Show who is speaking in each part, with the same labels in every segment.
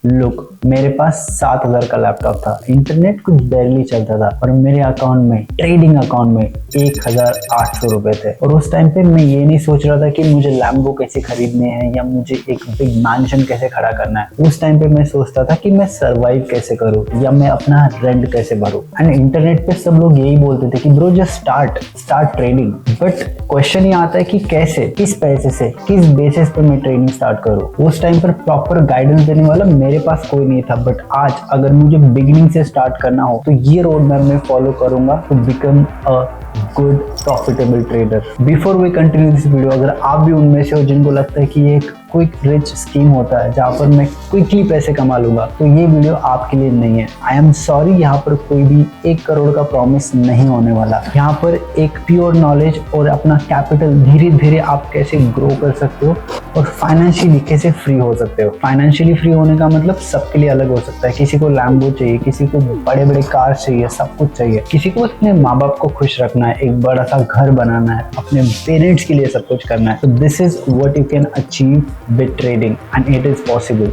Speaker 1: Look, मेरे पास 7,000 का laptop था, इंटरनेट कुछ बैरली चलता था और मेरे अकाउंट में, ट्रेडिंग अकाउंट में 1,800 रुपए थे। और उस टाइम पे मैं ये नहीं सोच रहा था कि मुझे लैम्बो कैसे खरीदने हैं या मुझे एक बिग मैंशन कैसे खड़ा करना है। उस टाइम पे मैं सोचता था कि मैं सर्वाइव कैसे करूँ या मैं अपना रेंट कैसे भरूँ। एंड इंटरनेट पे सब लोग यही बोलते थे कि bro just start trading. But question ये आता है कि कैसे, किस पैसे से, किस बेसिस पे मैं ट्रेडिंग स्टार्ट करूँ। उस टाइम पर प्रॉपर गाइडेंस देने वाला मेरे पास कोई नहीं था। बट आज अगर मुझे बिगिनिंग से स्टार्ट करना हो तो ये रोड मैप मैं फॉलो करूंगा to become a good profitable trader. Before we continue this video, अगर आप भी उनमें से हो जिनको लगता है कि ये एक क्विक रिच स्कीम होता है जहाँ पर मैं क्विकली पैसे कमा लूंगा, तो ये वीडियो आपके लिए नहीं है। आई एम सॉरी, यहाँ पर कोई भी 1 करोड़ का प्रॉमिस नहीं होने वाला। यहाँ पर एक प्योर नॉलेज और अपना कैपिटल धीरे धीरे आप कैसे ग्रो कर सकते हो और फाइनेंशियली कैसे फ्री हो सकते हो। फाइनेंशियली फ्री होने का मतलब सबके लिए अलग हो सकता है। किसी को लैम्बो चाहिए, किसी को बड़े बड़े कार चाहिए, सब कुछ चाहिए। किसी को अपने माँ बाप को खुश रखना है, एक बड़ा सा घर बनाना है, अपने पेरेंट्स के लिए सब कुछ करना है। तो this is what you can achieve with trading and it is possible.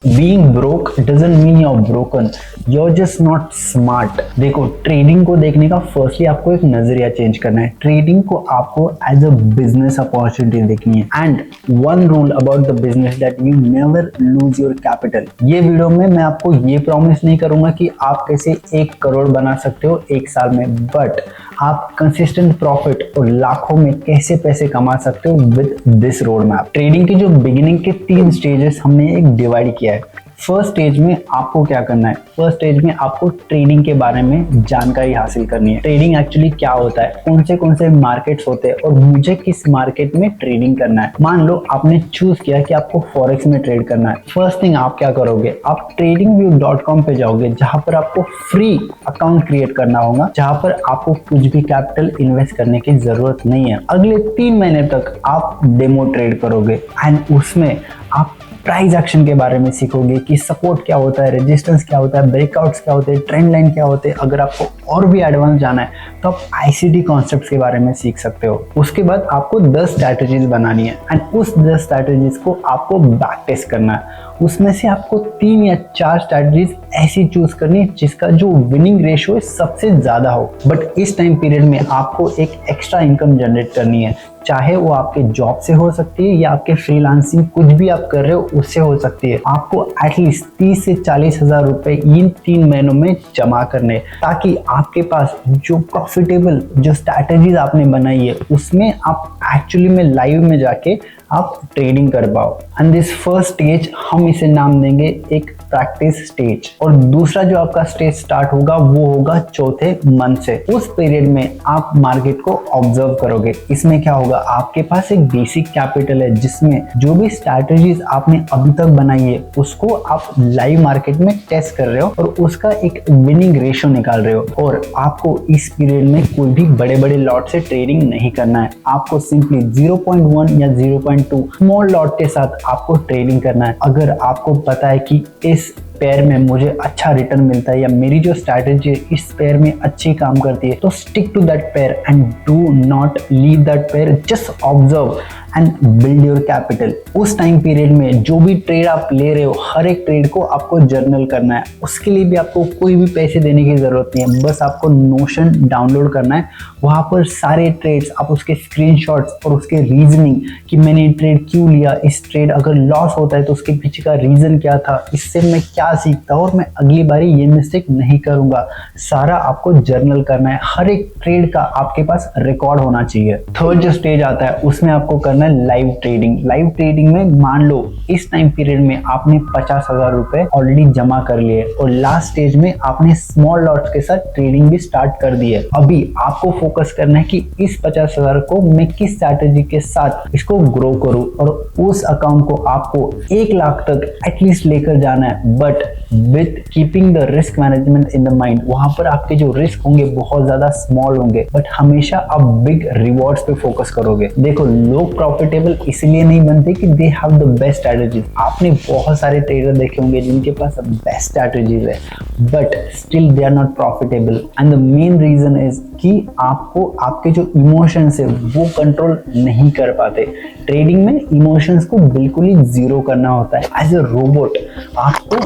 Speaker 1: Being broke doesn't mean you're broken. You're just not smart. देखो, ट्रेडिंग को देखने का फर्स्टली आपको एक नजरिया चेंज करना है। ट्रेडिंग को आपको एज अ बिजनेस अपॉर्चुनिटी देखनी है। And one rule about the business that you never lose your capital. ये वीडियो में मैं आपको ये प्रॉमिस नहीं करूंगा कि आप कैसे 1 करोड़ बना सकते हो 1 साल में, बट आप कंसिस्टेंट प्रॉफिट और लाखों में कैसे पैसे कमा सकते हो with this road map. Trading की जो बिगिनिंग के 3 स्टेजेस हमने एक डिवाइड किया है। फर्स्ट स्टेज में आपको क्या करना है? फर्स्ट स्टेज में आपको ट्रेडिंग के बारे में जानकारी हासिल करनी है। ट्रेडिंग एक्चुअली क्या होता है, कौन से मार्केट्स होते हैं और मुझे किस मार्केट में ट्रेडिंग करना है। मान लो आपने चूज किया कि आपको फॉरेक्स में ट्रेड करना है। फर्स्ट थिंग आप क्या करोगे, आप tradingview.com पे जाओगे, जहां पर आपको फ्री अकाउंट क्रिएट करना होगा, जहां पर आपको कुछ भी कैपिटल इन्वेस्ट करने की जरूरत नहीं है। अगले 3 महीने तक आप डेमो ट्रेड करोगे एंड उसमें आप प्राइस एक्शन के बारे में सीखोगे कि सपोर्ट क्या होता है, रेजिस्टेंस क्या होता है, ब्रेकआउट्स क्या होते हैं, ट्रेंड लाइन क्या होते हैं। अगर आपको और भी एडवांस जाना है तो आप आईसीटी कॉन्सेप्ट्स के बारे में सीख सकते हो। उसके बाद आपको 10 स्ट्रैटेजीज बनानी है एंड उस 10 स्ट्रैटेजीज को आपको बैक टेस्ट करना है। उसमें से आपको 3 या 4 स्ट्रैटेजीज ऐसी चूज करनी है जिसका जो विनिंग रेशियो सबसे ज्यादा हो। बट इस टाइम पीरियड में आपको एक एक्स्ट्रा इनकम जनरेट करनी है, चाहे वो आपके जॉब से हो सकती है या आपके फ्रीलांसिंग कुछ भी आप कर रहे हो उससे हो सकती है। आपको एटलीस्ट 30 से 40 हजार रुपए इन 3 महीनों में जमा करने, ताकि आपके पास जो प्रॉफिटेबल जो स्ट्रैटेजीज आपने बनाई है उसमें आप एक्चुअली में लाइव में जाके आप ट्रेडिंग कर पाओ। एंड दिस फर्स्ट स्टेज हम इसे नाम देंगे एक प्रैक्टिस स्टेज। और दूसरा जो आपका स्टेज स्टार्ट होगा वो होगा 4थे मंथ से। उस पीरियड में आप मार्केट को ऑब्जर्व करोगे। इसमें क्या होगा, आपके पास एक बेसिक कैपिटल है जिसमें जो भी स्ट्रैटेजीज आपने अभी तक बनाई है उसको आप लाइव मार्केट में टेस्ट कर रहे हो और उसका एक विनिंग रेशियो निकाल रहे हो। और आपको इस पीरियड में कोई भी बड़े बड़े लॉट से ट्रेडिंग नहीं करना है। आपको सिंपली 0.1 या 0.2 स्मॉल लॉट के साथ आपको ट्रेडिंग करना है। अगर आपको पता है कि इस पेयर में मुझे अच्छा रिटर्न मिलता है या मेरी जो स्ट्रैटेजी है इस पेयर में अच्छी काम करती है, तो stick to that pair and do not leave that pair. Just observe and build your capital. उस टाइम पीरियड में जो भी ट्रेड आप ले रहे हो, हर एक ट्रेड को आपको जर्नल करना है। उसके लिए भी आपको कोई भी पैसे देने की जरूरत नहीं है, बस आपको नोशन डाउनलोड करना है। वहां पर सारे ट्रेड्स आप उसके स्क्रीनशॉट्स और उसके रीजनिंग कि मैंने ट्रेड क्यों लिया, इस ट्रेड अगर लॉस होता है तो उसके पीछे का रीजन क्या था, इससे मैं क्या सीखता हूँ और मैं अगली बारी ये मिस्टेक नहीं करूंगा, सारा आपको जर्नल करना है। हर एक ट्रेड का आपके पास रिकॉर्ड होना चाहिए। थर्ड जो स्टेज आता है उसमें आपको करना है लाइव ट्रेडिंग। लाइव ट्रेडिंग में मान लो इस टाइम पीरियड में आपने 50,000 रुपए ऑलरेडी जमा कर लिए और लास्ट स्टेज में आपने स्मॉल लॉट्स के साथ ट्रेडिंग भी स्टार्ट कर दी है। अभी आपको फोकस करना है कि इस 50,000 को मैं किस स्ट्रैटेजी के साथ इसको ग्रो करूं और उस अकाउंट को आपको 1 लाख तक एटलीस्ट लेकर जाना है। But with keeping the risk management in the mind. वहां पर आपके जो रिस्क होंगे बहुत ज्यादा स्मॉल होंगे, बट हमेशा आप बिग रिवॉर्ड्स पे फोकस करोगे। देखो, लोग प्रॉफिटेबल इसलिए नहीं बनते कि they have the best strategies. आपने बहुत सारे ट्रेडर देखे होंगे जिनके पास बेस्ट स्ट्रैटेजीज है, but still they are not profitable. And the main reason is कि आपको आपके जो इमोशंस है वो कंट्रोल नहीं कर पाते। ट्रेडिंग में इमोशंस को बिल्कुल ही जीरो करना होता है। एज ए रोबोट, आपको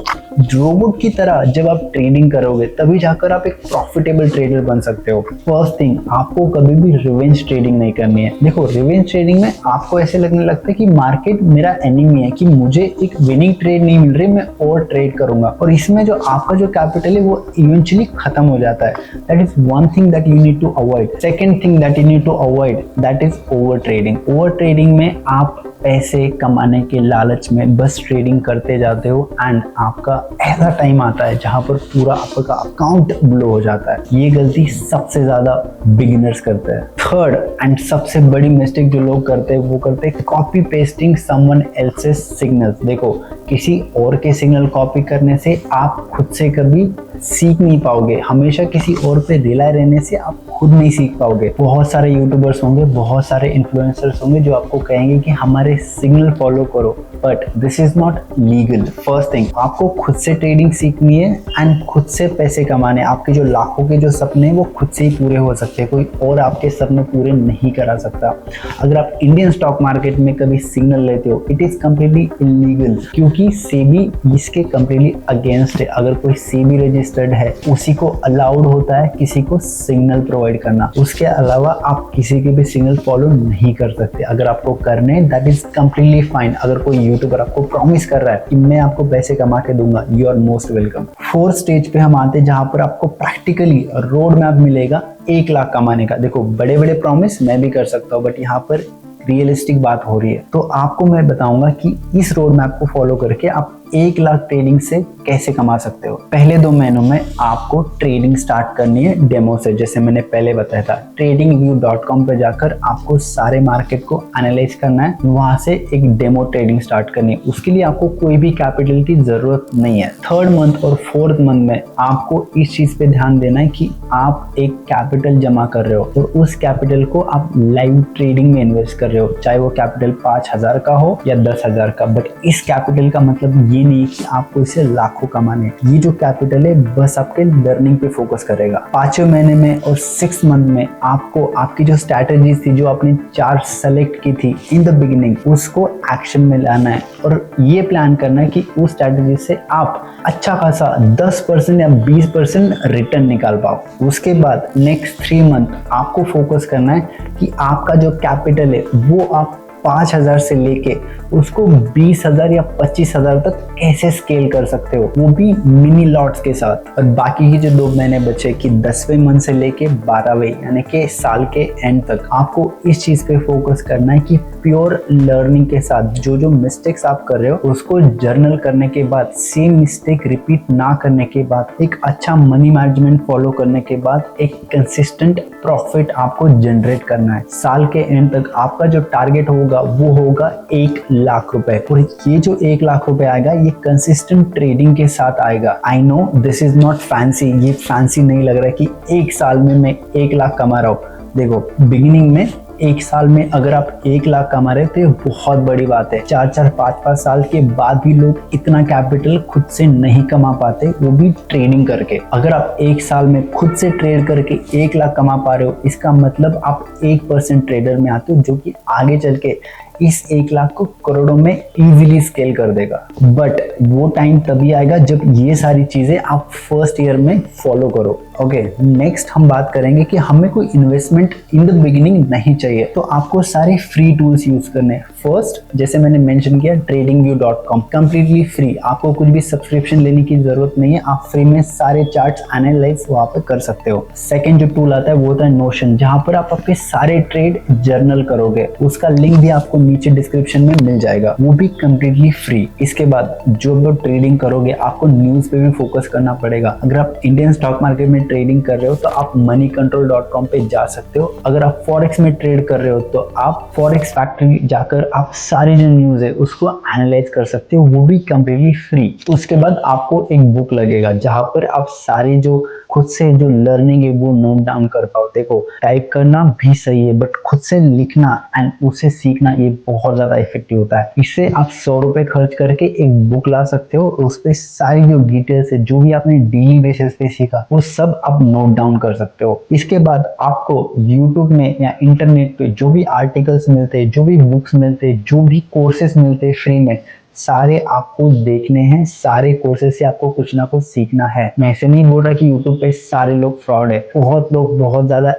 Speaker 1: रोबोट की तरह जब आप ट्रेडिंग करोगे तभी जाकर आप एक प्रॉफिटेबल ट्रेडर बन सकते हो। फर्स्ट थिंग, आपको कभी भी रिवेंज ट्रेडिंग नहीं करनी है। देखो, रिवेंज ट्रेडिंग में आपको ऐसे लगने लगता है कि मार्केट मेरा एनिमी है, कि मुझे एक विनिंग ट्रेड नहीं मिल रही, मैं और ट्रेड करूंगा, और इसमें जो आपका जो कैपिटल है वो इवेंचुअली खत्म हो जाता है। That is one thing that you need to avoid. Second thing that you need to avoid, that is over trading. Over trading में आप पैसे कमाने के लालच में बस ट्रेडिंग करते जाते हो, एंड आपका ऐसा टाइम आता है जहां पर पूरा आपका अकाउंट ब्लो हो जाता है। ये गलती सबसे ज्यादा बिगिनर्स करते हैं। थर्ड एंड सबसे बड़ी मिस्टेक जो लोग करते हैं वो करते हैं copy pasting someone else's signals. देखो, किसी और के सिग्नल कॉपी करने से आप खुद से कभी सीख नहीं पाओगे। हमेशा किसी और पे रिलाय रहने से आप खुद नहीं सीख पाओगे। बहुत सारे यूट्यूबर्स होंगे, बहुत सारे इन्फ्लुएंसर्स होंगे जो आपको कहेंगे कि हमारे सिग्नल फॉलो करो, but this is not legal. First thing, आपको खुद से ट्रेडिंग सीखनी है एंड खुद से पैसे कमाने। आपके जो लाखों के जो सपने हैं वो खुद से ही पूरे हो सकते हैं, कोई और आपके सपने पूरे नहीं करा सकता। अगर आप इंडियन स्टॉक मार्केट में कभी सिग्नल लेते हो, इट इज कम्प्लीटली इलीगल, क्योंकि सेबी इसके कम्प्लीटली अगेंस्ट है। अगर कोई सेबी रजिस्टर्ड है उसी को अलाउड होता है किसी को सिग्नल प्रोवाइड करना। उसके अलावा आप किसी के भी सिग्नल फॉलो नहीं कर सकते। अगर आपको करने, दैट इज कम्प्लीटली फाइन। अगर कोई यूट्यूबर आपको प्रॉमिस कर रहा है कि मैं आपको पैसे कमा के दूंगा, you are most welcome. Fourth stage पे हम आते हैं जहां पर आपको प्रैक्टिकली रोड मैप मिलेगा 1 लाख कमाने का। देखो, बड़े बड़े प्रॉमिस मैं भी कर सकता हूँ, बट यहाँ पर रियलिस्टिक बात हो रही है। तो आपको मैं बताऊंगा कि इस रोड मैप को फॉलो करके आप 1 लाख ट्रेडिंग से कैसे कमा सकते हो। पहले 2 महीनों में आपको ट्रेडिंग स्टार्ट करनी है डेमो से। जैसे मैंने पहले बताया था, tradingview.com पे जाकर आपको सारे मार्केट को एनालाइज करना है, वहां से एक डेमो ट्रेडिंग स्टार्ट करनी है। उसके लिए आपको कोई भी कैपिटल की जरूरत नहीं है। 3rd मंथ और 4th मंथ में आपको इस चीज पे ध्यान देना है कि आप एक कैपिटल जमा कर रहे हो और उस कैपिटल को आप लाइव ट्रेडिंग में इन्वेस्ट कर रहे हो, चाहे वो कैपिटल 5,000 का हो या 10,000 का। बट इस कैपिटल का मतलब ये नहीं कि आपको इसे लाखों कमाने। ये जो कैपिटल है बस आपके लर्निंग पे फोकस करेगा। 5वें महीने में और 6th मंथ में आपको आपकी जो स्ट्रैटेजीज थी, जो आपने 4 सेलेक्ट की थी इन द बिगिनिंग, उसको एक्शन में लाना है और ये प्लान करना है कि उस स्ट्रैटेजी से आप अच्छा खासा 10% या 20% रिटर्न निकाल पाओ। उसके बाद नेक्स्ट 3 मंथ आपको फोकस करना है कि आपका जो कैपिटल है वो आप 5,000 से लेके उसको 20,000 या 25,000 तक कैसे स्केल कर सकते हो, वो भी मिनी लॉट्स के साथ। और बाकी की जो 2 महीने बचे कि 10वें मंथ से लेके 12वें यानी कि साल के एंड तक आपको इस चीज पे फोकस करना है कि प्योर लर्निंग के साथ जो जो मिस्टेक्स आप कर रहे हो उसको जर्नल करने के बाद, सेम मिस्टेक रिपीट ना करने के बाद, एक अच्छा मनी मैनेजमेंट फॉलो करने के बाद एक कंसिस्टेंट प्रॉफिट आपको जनरेट करना है। साल के एंड तक आपका जो टारगेट होगा वो होगा 1 लाख रुपए। और ये जो 1 लाख रुपए आएगा ये कंसिस्टेंट ट्रेडिंग के साथ आएगा। I know this is not fancy, ये फैंसी नहीं लग रहा है कि 1 साल में मैं 1 लाख कमा रहा हूँ। देखो, बिगिनिंग में 1 साल में अगर आप 1 लाख कमा रहे हो तो ये बहुत बड़ी बात है। 4-4, 5-5 साल के बाद भी लोग इतना कैपिटल खुद से नहीं कमा पाते, वो भी ट्रेडिंग करके। अगर आप 1 साल में खुद से ट्रेड करके 1 लाख कमा पा रहे हो, इसका मतलब आप 1% ट्रेडर में आते हो, जो कि आगे चल के इस 1 लाख को करोड़ों में इजीली स्केल कर देगा। बट वो टाइम तभी आएगा जब ये सारी चीजें आप फर्स्ट ईयर में फॉलो करो। ओके, नेक्स्ट हम बात करेंगे कि हमें कोई इन्वेस्टमेंट इन द बिगिनिंग नहीं चाहिए, तो आपको सारे फ्री टूल्स यूज करने हैं। फर्स्ट, जैसे मैंने मेंशन किया, tradingview.com कंप्लीटली फ्री, आपको कुछ भी सब्सक्रिप्शन लेने की जरूरत नहीं है, आप फ्री में सारे चार्ट्स एनालाइज वहां पर कर सकते हो। सेकंड जो टूल आता है वो होता है नोशन, जहां पर आप आपके सारे ट्रेड जर्नल करोगे, उसका लिंक भी आपको नीचे डिस्क्रिप्शन में मिल जाएगा, वो भी कंप्लीटली फ्री। इसके बाद जो लोग ट्रेडिंग करोगे आपको न्यूज पे भी फोकस करना पड़ेगा। अगर आप इंडियन स्टॉक मार्केट में ट्रेडिंग कर रहे हो तो आप moneycontrol.com पे जा सकते हो। अगर आप फॉरेक्स में ट्रेड कर रहे हो तो आप फॉरेक्स फैक्ट्री जाकर पर आप सारी जो न्यूज़ है उसको एनालाइज कर सकते हो, वो भी कम्प्लीटली फ्री। उसके बाद आपको एक बुक लगेगा जहाँ पर आप सारी जो खुद से जो लर्निंग है वो नोट डाउन कर पाओ। देखो, टाइप करना भी सही है बट खुद से लिखना एंड उसे सीखना ये बहुत ज्यादा इफेक्टिव होता है। इससे आप 100 रुपए खर्च करके एक बुक ला सकते हो, उस पर सारी जो डिटेल्स है, जो भी आपने डेली बेसिस पे सीखा, वो सब आप नोट डाउन कर सकते हो। इसके बाद आपको यूट्यूब में या इंटरनेट पे जो भी आर्टिकल्स मिलते हैं, जो भी बुक्स मिलते हैं, जो भी कोर्सेस मिलते हैं फ्री में, सारे आपको देखने हैं। सारे कोर्सेज से आपको कुछ ना कुछ सीखना है। मैं ऐसे नहीं बोल रहा कि यूट्यूब पे सारे लोग फ्रॉड है। बहुत लोग बहुत ज्यादा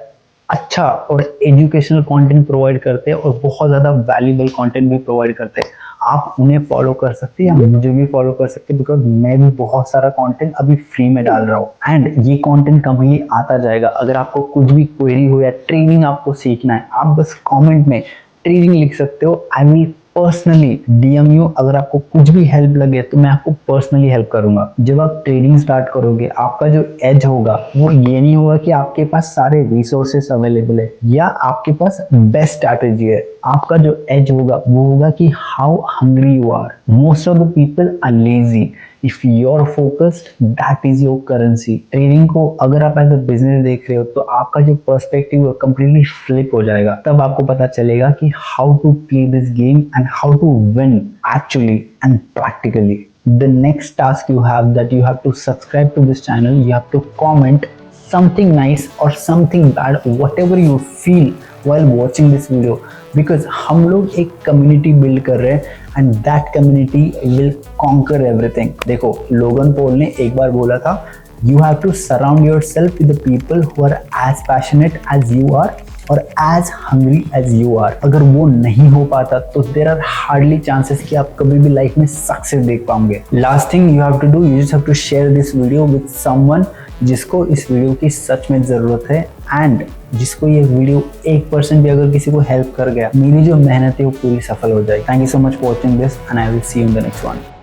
Speaker 1: अच्छा और एजुकेशनल कंटेंट प्रोवाइड करते हैं और बहुत ज्यादा वैल्यूएबल कंटेंट भी प्रोवाइड करते हैं। आप उन्हें फॉलो कर सकते हैं या मुझे भी फॉलो कर सकते हैं, बिकॉज मैं भी बहुत सारा कंटेंट अभी फ्री में डाल रहा हूँ एंड ये कंटेंट कभी आता जाएगा। अगर आपको कुछ भी क्वेरी हो या ट्रेनिंग आपको सीखना है, आप बस कमेंट में ट्रेनिंग लिख सकते हो। I will personally DM you. अगर आपको कुछ भी हेल्प लगे तो मैं आपको पर्सनली हेल्प करूंगा। जब आप ट्रेडिंग स्टार्ट करोगे, आपका जो एज होगा वो ये नहीं होगा कि आपके पास सारे रिसोर्सेस अवेलेबल है या आपके पास बेस्ट स्ट्रैटेजी है। आपका जो एज होगा वो होगा कि how hungry you are. Most of the people are lazy. If you are focused, that is your currency. Trading को अगर आप एज अ बिजनेस देख रहे हो तो आपका जो पर्सपेक्टिव है कंप्लीटली फ्लिप हो जाएगा। तब आपको पता चलेगा कि how to play this game and how to win actually and practically. The next task you have, that you have to subscribe to this channel, you have to comment something nice or something bad, whatever you feel while watching this video, because हम लोग एक community build कर रहे हैं and that community will conquer everything. देखो, Logan Paul ने एक बार बोला था, you have to surround yourself with the people who are as passionate as you are और as hungry as you are. अगर वो नहीं हो पाता तो there are hardly chances कि आप कभी भी लाइफ में सक्सेस देख पाओगे। Last thing you have to do, you just have to share this video with someone जिसको इस वीडियो की सच में जरूरत है एंड जिसको ये वीडियो 1% भी अगर किसी को हेल्प कर गया, मेरी जो मेहनत है वो पूरी सफल हो जाएगी। Thank you so much for watching this and I will see you in the next one.